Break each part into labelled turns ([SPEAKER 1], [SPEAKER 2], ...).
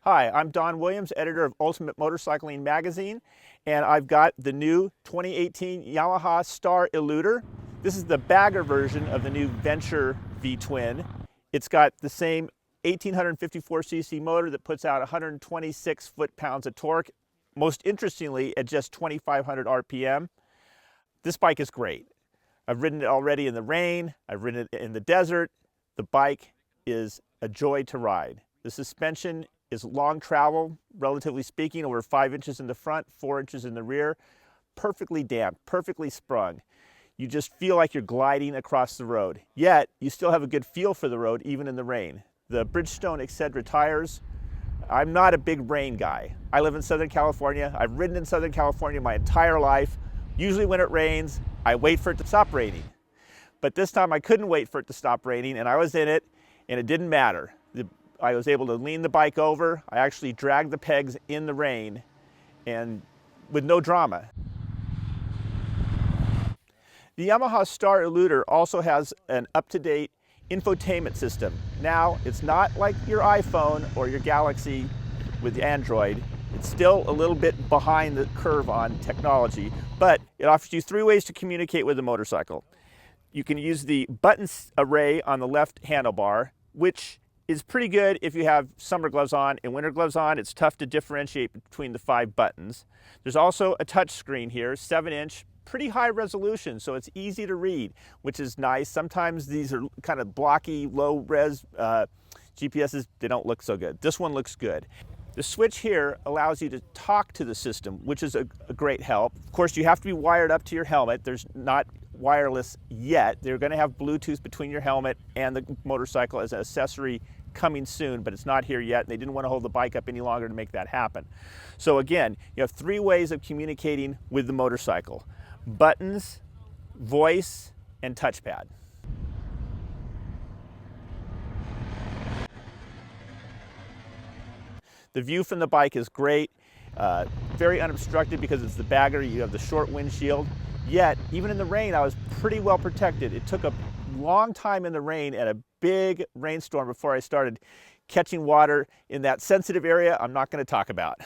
[SPEAKER 1] Hi, I'm Don Williams, editor of Ultimate Motorcycling Magazine, and I've got the new 2018 Yamaha Star Eluder. This is the bagger version of the new Venture V-twin. It's got the same 1854cc motor that puts out 126 foot-pounds of torque, most interestingly at just 2,500 RPM. This bike is great. I've ridden it already in the rain, I've ridden it in the desert. The bike is a joy to ride. The suspension is long travel, relatively speaking, over 5 inches in the front, 4 inches in the rear. Perfectly damped, perfectly sprung. You just feel like you're gliding across the road. Yet, you still have a good feel for the road, even in the rain. The Bridgestone Excedra tires, I'm not a big rain guy. I live in Southern California. I've ridden in Southern California my entire life. Usually when it rains, I wait for it to stop raining. But this time I couldn't wait for it to stop raining, and I was in it, and it didn't matter. I was able to lean the bike over. I actually dragged the pegs in the rain and with no drama. The Yamaha Star Eluder also has an up-to-date infotainment system. Now, it's not like your iPhone or your Galaxy with Android. It's still a little bit behind the curve on technology, but it offers you 3 ways to communicate with the motorcycle. You can use the buttons array on the left handlebar, which is pretty good if you have summer gloves on. And winter gloves on, it's tough to differentiate between the 5 buttons. There's also a touch screen here, 7-inch, pretty high resolution, so it's easy to read, which is nice. Sometimes these are kind of blocky, low-res GPSs, they don't look so good. This one looks good. The switch here allows you to talk to the system, which is a great help. Of course, you have to be wired up to your helmet. There's not wireless yet. They're going to have Bluetooth between your helmet and the motorcycle as an accessory coming soon, but it's not here yet. They didn't want to hold the bike up any longer to make that happen. So again, you have 3 ways of communicating with the motorcycle: buttons, voice, and touchpad. The view from the bike is great, very unobstructed because it's the bagger. You have the short windshield. Yet, even in the rain, I was pretty well protected. It took a long time in the rain and a big rainstorm before I started catching water in that sensitive area I'm not going to talk about.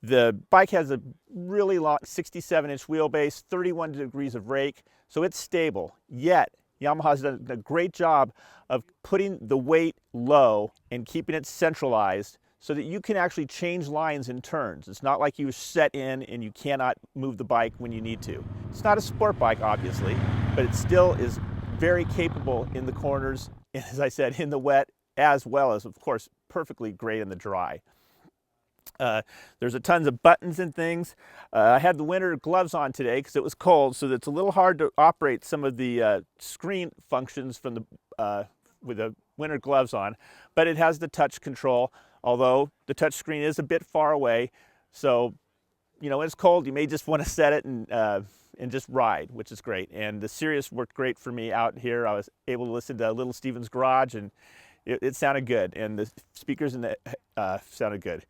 [SPEAKER 1] The bike has a really long 67-inch wheelbase, 31 degrees of rake, so it's stable. Yet, Yamaha's done a great job of putting the weight low and keeping it centralized so that you can actually change lines and turns. It's not like you set in and you cannot move the bike when you need to. It's not a sport bike, obviously, but it still is very capable in the corners, and as I said, in the wet, as well as, of course, perfectly great in the dry. There's a tons of buttons and things. I had the winter gloves on today because it was cold, so it's a little hard to operate some of the screen functions from the with the winter gloves on, but it has the touch control, although the touch screen is a bit far away. So, you know, when it's cold, you may just want to set it and just ride, which is great. And the Sirius worked great for me out here. I was able to listen to Little Steven's Garage, and it sounded good, and the speakers in the sounded good.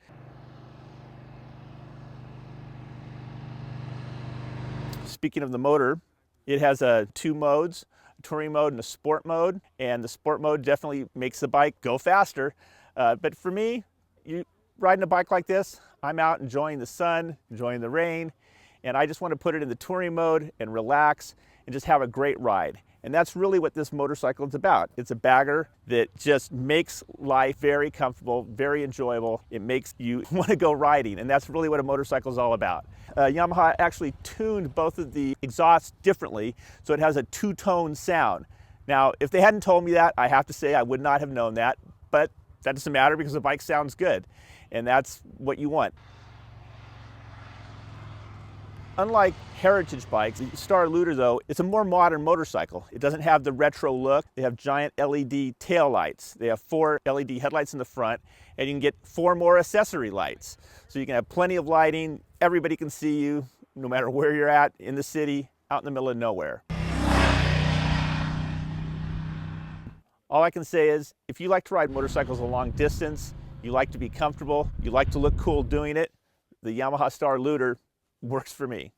[SPEAKER 1] Speaking of the motor, it has 2 modes, a touring mode and a sport mode, and the sport mode definitely makes the bike go faster. But for me, you riding a bike like this, I'm out enjoying the sun, enjoying the rain, and I just want to put it in the touring mode and relax and just have a great ride. And that's really what this motorcycle is about. It's a bagger that just makes life very comfortable, very enjoyable. It makes you want to go riding, and that's really what a motorcycle is all about. Yamaha actually tuned both of the exhausts differently, so it has a 2-tone sound. Now, if they hadn't told me that, I have to say I would not have known that, but that doesn't matter because the bike sounds good, and that's what you want. Unlike heritage bikes, the Star Eluder, though, it's a more modern motorcycle. It doesn't have the retro look. They have giant LED tail lights. They have 4 LED headlights in the front, and you can get 4 more accessory lights. So you can have plenty of lighting. Everybody can see you, no matter where you're at, in the city, out in the middle of nowhere. All I can say is, if you like to ride motorcycles a long distance, you like to be comfortable, you like to look cool doing it, the Yamaha Star Eluder works for me.